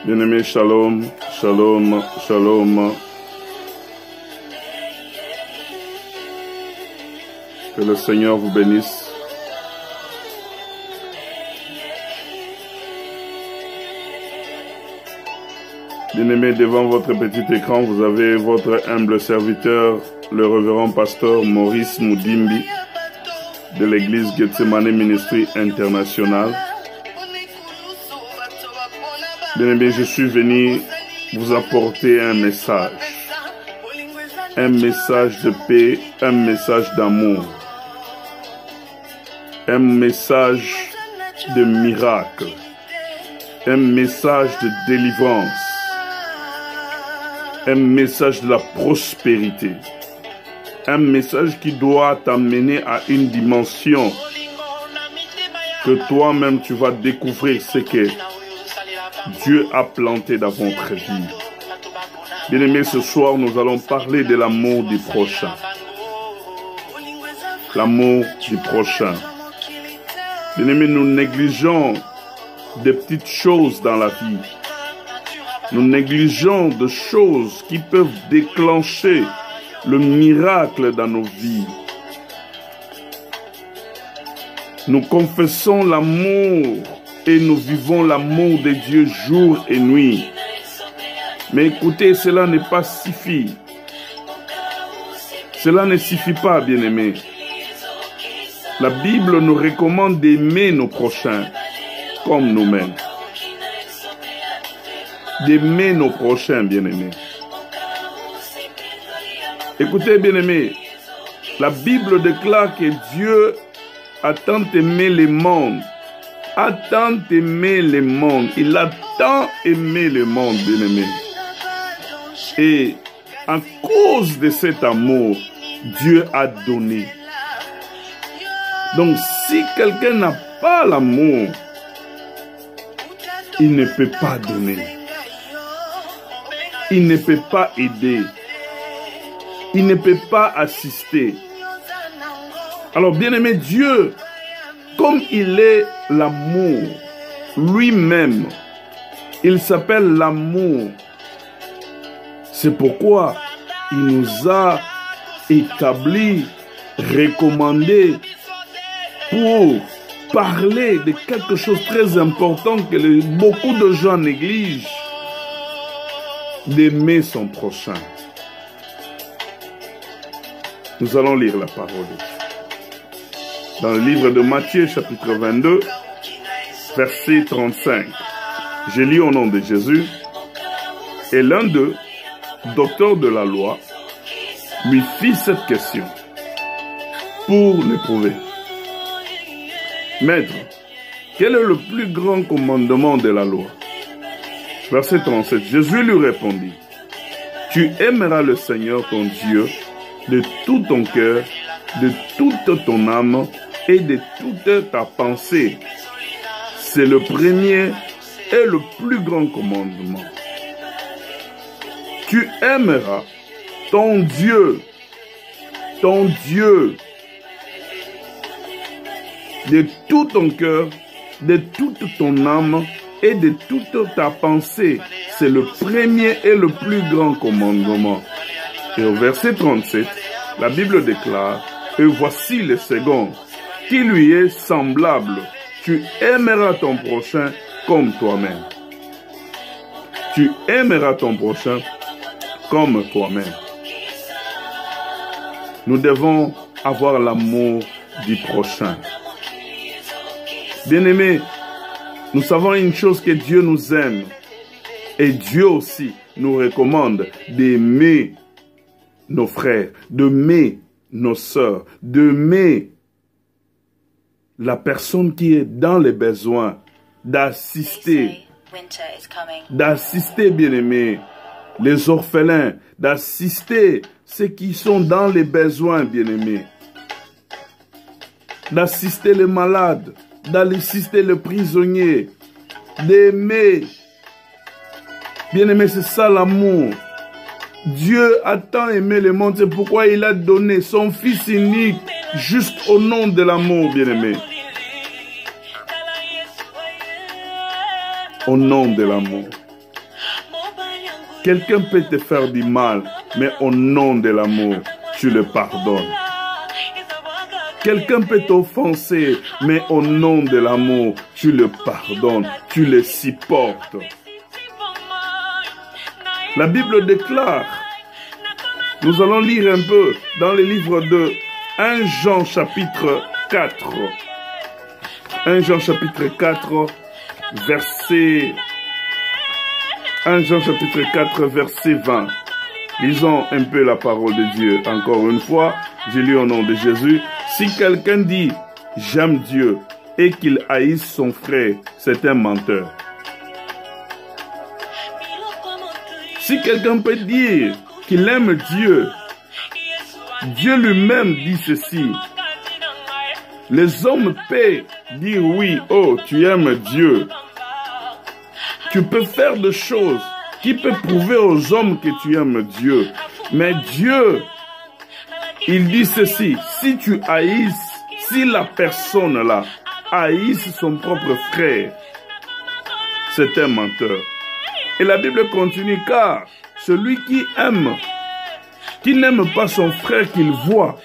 Bien-aimés, shalom, shalom, shalom. Que le Seigneur vous bénisse. Bien-aimés, devant votre petit écran, vous avez votre humble serviteur, le révérend pasteur Maurice Moudimbi, de l'église Gethsemane Ministry International. Bien-aimés, je suis venu vous apporter un message de paix, un message d'amour, un message de miracle, un message de délivrance, un message de la prospérité, un message qui doit t'amener à une dimension que toi-même tu vas découvrir ce que Dieu a planté dans votre vie. Bien-aimés, ce soir, nous allons parler de l'amour du prochain. L'amour du prochain. Bien-aimés, nous négligeons des petites choses dans la vie. Nous négligeons des choses qui peuvent déclencher le miracle dans nos vies. Nous confessons l'amour et nous vivons l'amour de Dieu jour et nuit. Mais écoutez, cela n'est pas suffit. Cela ne suffit pas, bien-aimés. La Bible nous recommande d'aimer nos prochains comme nous-mêmes. D'aimer nos prochains, bien-aimés. Écoutez, bien-aimés, la Bible déclare que Dieu a tant aimé le monde. A tant aimé le monde. Il a tant aimé le monde, bien-aimé. Et à cause de cet amour, Dieu a donné. Donc, si quelqu'un n'a pas l'amour, il ne peut pas donner. Il ne peut pas aider. Il ne peut pas assister. Alors, bien-aimé, Dieu, comme il est l'amour, lui-même, il s'appelle l'amour. C'est pourquoi il nous a établis, recommandés pour parler de quelque chose de très important que beaucoup de gens négligent, d'aimer son prochain. Nous allons lire la parole de Dieu. Dans le livre de Matthieu, chapitre 22, verset 35. Je lis au nom de Jésus. Et l'un d'eux, docteur de la loi, lui fit cette question pour l'éprouver. Maître, quel est le plus grand commandement de la loi? Verset 37. Jésus lui répondit, tu aimeras le Seigneur ton Dieu de tout ton cœur, de toute ton âme et de toute ta pensée. C'est le premier et le plus grand commandement. Tu aimeras ton Dieu, de tout ton cœur, de toute ton âme et de toute ta pensée. C'est le premier et le plus grand commandement. Et au verset 37, la Bible déclare, et voici le second, qui lui est semblable. Tu aimeras ton prochain comme toi-même. Tu aimeras ton prochain comme toi-même. Nous devons avoir l'amour du prochain. Bien-aimés, nous savons une chose, que Dieu nous aime. Et Dieu aussi nous recommande d'aimer nos frères, d'aimer nos sœurs, d'aimer la personne qui est dans les besoins, d'assister, bien-aimés, les orphelins, d'assister ceux qui sont dans les besoins, bien-aimés, d'assister les malades, d'assister les prisonniers, d'aimer. Bien-aimés, c'est ça l'amour. Dieu a tant aimé le monde, c'est pourquoi il a donné son Fils unique, juste au nom de l'amour, bien-aimés. Au nom de l'amour. Quelqu'un peut te faire du mal, mais au nom de l'amour, tu le pardonnes. Quelqu'un peut t'offenser, mais au nom de l'amour, tu le pardonnes, tu le supportes. La Bible déclare, nous allons lire un peu dans le livre de 1 Jean chapitre 4. 1 Jean chapitre 4, verset 20. Lisons un peu la parole de Dieu. Encore une fois, je lis au nom de Jésus. Si quelqu'un dit « j'aime Dieu » et qu'il haïsse son frère, c'est un menteur. Si quelqu'un peut dire qu'il aime Dieu, Dieu lui-même dit ceci. Les hommes peuvent dire oui, oh, tu aimes Dieu. Tu peux faire des choses qui peuvent prouver aux hommes que tu aimes Dieu. Mais Dieu, il dit ceci, si tu haïsses, si la personne là haïsse son propre frère, c'est un menteur. Et la Bible continue, car celui qui aime, qui n'aime pas son frère qu'il voit,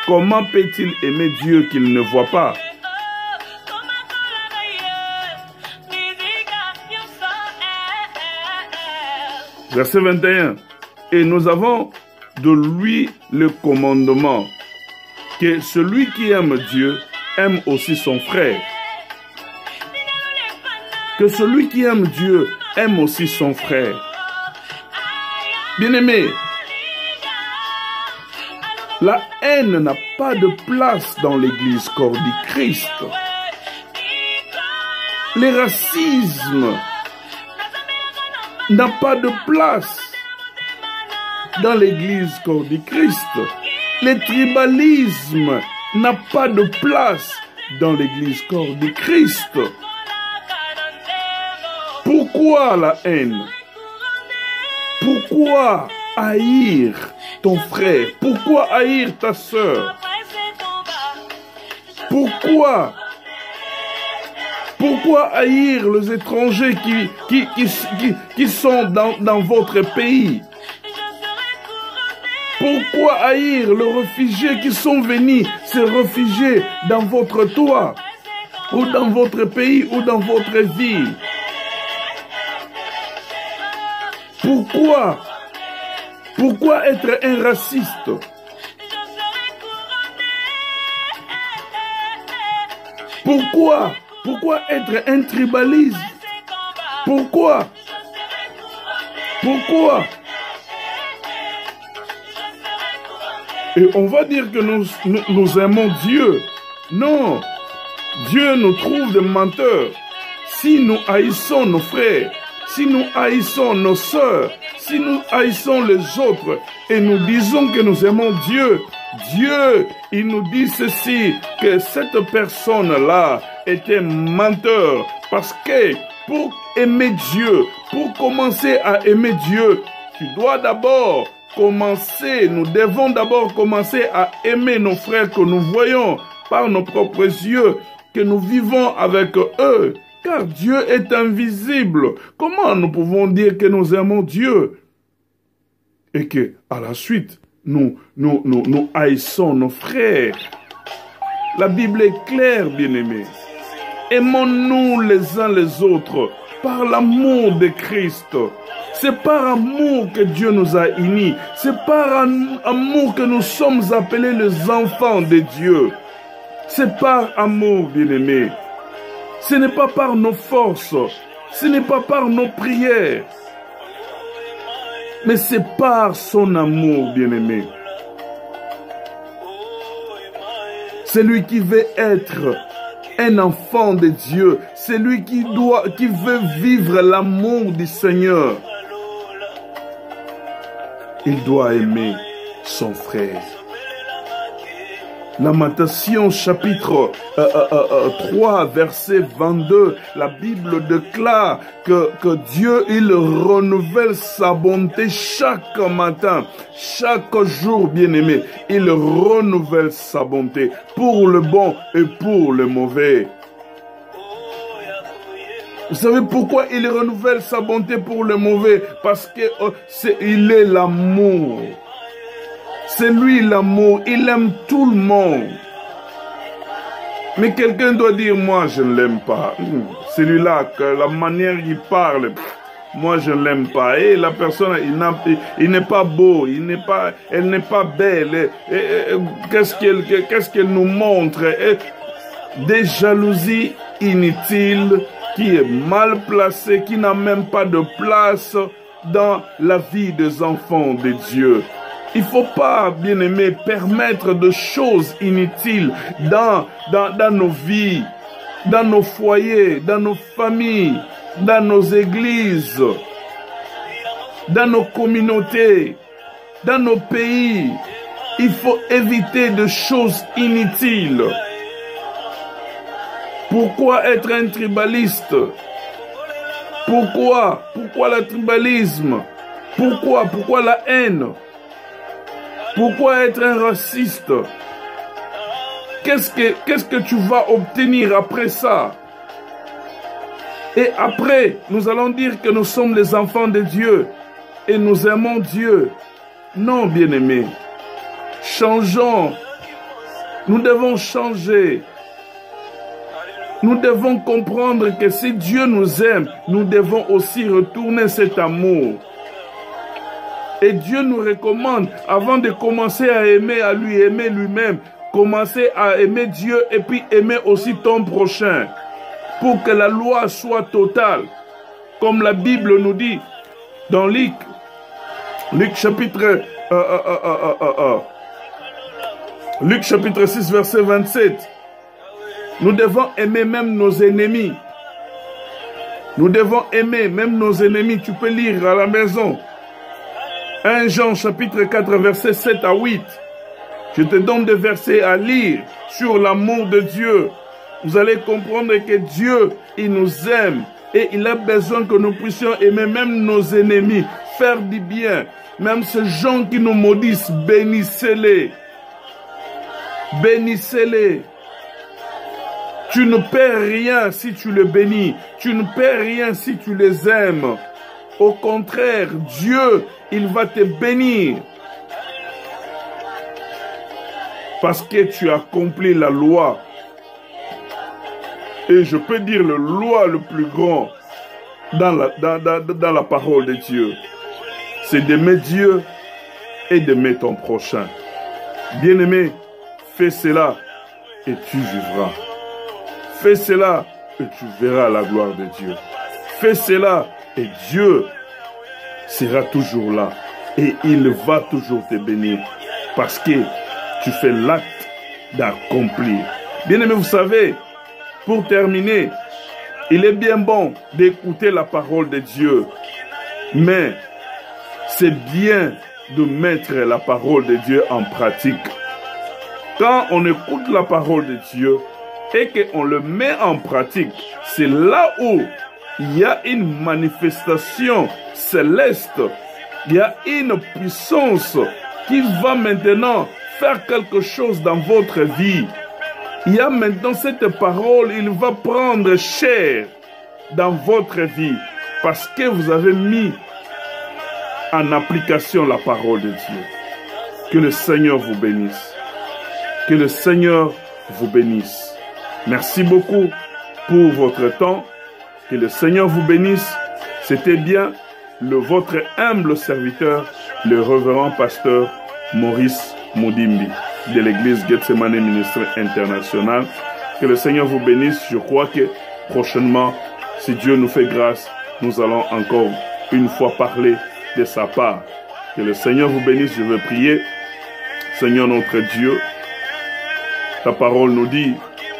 comment peut-il aimer Dieu qu'il ne voit pas? Verset 21. Et nous avons de lui le commandement que celui qui aime Dieu aime aussi son frère. Que celui qui aime Dieu aime aussi son frère. Bien-aimé, la haine n'a pas de place dans l'église corps du Christ. Le racisme n'a pas de place dans l'église corps du Christ. Le tribalisme n'a pas de place dans l'église corps du Christ. Pourquoi la haine? Pourquoi haïr ton frère? Pourquoi haïr ta sœur? Pourquoi haïr les étrangers qui sont dans votre pays? Pourquoi haïr les réfugiés qui sont venus se réfugier dans votre toit, ou dans votre pays, ou dans votre ville? Pourquoi être un raciste? Pourquoi être un tribaliste? Pourquoi? Et on va dire que nous aimons Dieu. Non, Dieu nous trouve des menteurs. Si nous haïssons nos frères, si nous haïssons nos sœurs, si nous haïssons les autres et nous disons que nous aimons Dieu, Dieu, il nous dit ceci, que cette personne-là est un menteur. Parce que pour aimer Dieu, pour commencer à aimer Dieu, tu dois d'abord commencer, nous devons d'abord commencer à aimer nos frères que nous voyons par nos propres yeux, que nous vivons avec eux. Car Dieu est invisible. Comment nous pouvons dire que nous aimons Dieu et que, à la suite, nous haïssons nos frères? La Bible est claire, bien-aimés. Aimons-nous les uns les autres par l'amour de Christ. C'est par amour que Dieu nous a unis. C'est par amour que nous sommes appelés les enfants de Dieu. C'est par amour, bien-aimés. Ce n'est pas par nos forces, ce n'est pas par nos prières, mais c'est par son amour, bien-aimé. Celui qui veut être un enfant de Dieu, celui qui veut vivre l'amour du Seigneur, il doit aimer son frère. Lamentation chapitre 3 verset 22, la Bible déclare que Dieu il renouvelle sa bonté chaque matin, chaque jour, bien-aimé, il renouvelle sa bonté pour le bon et pour le mauvais. Vous savez pourquoi il renouvelle sa bonté pour le mauvais? Parce que il est l'amour. C'est lui l'amour. Il aime tout le monde. Mais quelqu'un doit dire, moi je ne l'aime pas. Celui-là, la manière qu'il parle, moi je ne l'aime pas. Et la personne, il n'est pas beau, elle n'est pas belle. Qu'est-ce qu'elle nous montre? Des jalousies inutiles, qui est mal placée, qui n'a même pas de place dans la vie des enfants de Dieu. Il ne faut pas, bien-aimés, permettre de choses inutiles dans nos vies, dans nos foyers, dans nos familles, dans nos églises, dans nos communautés, dans nos pays. Il faut éviter de choses inutiles. Pourquoi être un tribaliste? Pourquoi le tribalisme? Pourquoi la haine? Pourquoi être un raciste? Qu'est-ce que tu vas obtenir après ça? Et après, nous allons dire que nous sommes les enfants de Dieu et nous aimons Dieu. Non, bien-aimés. Changeons. Nous devons changer. Nous devons comprendre que si Dieu nous aime, nous devons aussi retourner cet amour. Et Dieu nous recommande, avant de commencer à lui aimer lui-même, commencer à aimer Dieu et puis aimer aussi ton prochain. Pour que la loi soit totale. Comme la Bible nous dit dans Luc chapitre 6, verset 27. Nous devons aimer même nos ennemis. Nous devons aimer même nos ennemis. Tu peux lire à la maison. 1 Jean chapitre 4 verset 7 à 8. Je te donne des versets à lire sur l'amour de Dieu. Vous allez comprendre que Dieu, il nous aime. Et il a besoin que nous puissions aimer même nos ennemis. Faire du bien. Même ces gens qui nous maudissent, bénissez-les. Bénissez-les. Tu ne perds rien si tu les bénis. Tu ne perds rien si tu les aimes. Au contraire, Dieu, il va te bénir. Parce que tu as accompli la loi. Et je peux dire la loi le plus grand dans la parole de Dieu. C'est d'aimer Dieu et d'aimer ton prochain. Bien-aimé, fais cela et tu vivras. Fais cela et tu verras la gloire de Dieu. Fais cela et Dieu sera toujours là. Et il va toujours te bénir. Parce que tu fais l'acte d'accomplir. Bien-aimé, vous savez, pour terminer, il est bien bon d'écouter la parole de Dieu. Mais c'est bien de mettre la parole de Dieu en pratique. Quand on écoute la parole de Dieu, et qu'on le met en pratique, c'est là où il y a une manifestation céleste, il y a une puissance qui va maintenant faire quelque chose dans votre vie. Il y a maintenant cette parole, il va prendre chair dans votre vie parce que vous avez mis en application la parole de Dieu. Que le Seigneur vous bénisse. Que le Seigneur vous bénisse. Merci beaucoup pour votre temps. Que le Seigneur vous bénisse. C'était bien votre humble serviteur, le révérend pasteur Maurice Moudimbi de l'église Gethsemane Ministre International. Que le Seigneur vous bénisse. Je crois que prochainement, si Dieu nous fait grâce, nous allons encore une fois parler de sa part. Que le Seigneur vous bénisse. Je veux prier. Seigneur notre Dieu, ta parole nous dit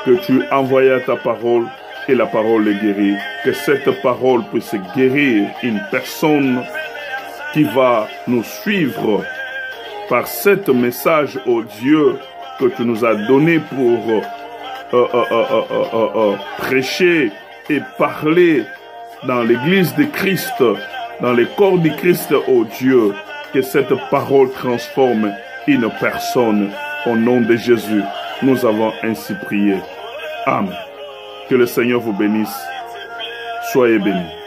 que tu envoyais ta parole et la parole est guérie. Que cette parole puisse guérir une personne qui va nous suivre par ce message, oh Dieu, que tu nous as donné pour prêcher et parler dans l'église de Christ, dans le corps du Christ, oh Dieu. Que cette parole transforme une personne. Au nom de Jésus, nous avons ainsi prié. Amen. Que le Seigneur vous bénisse. Soyez bénis.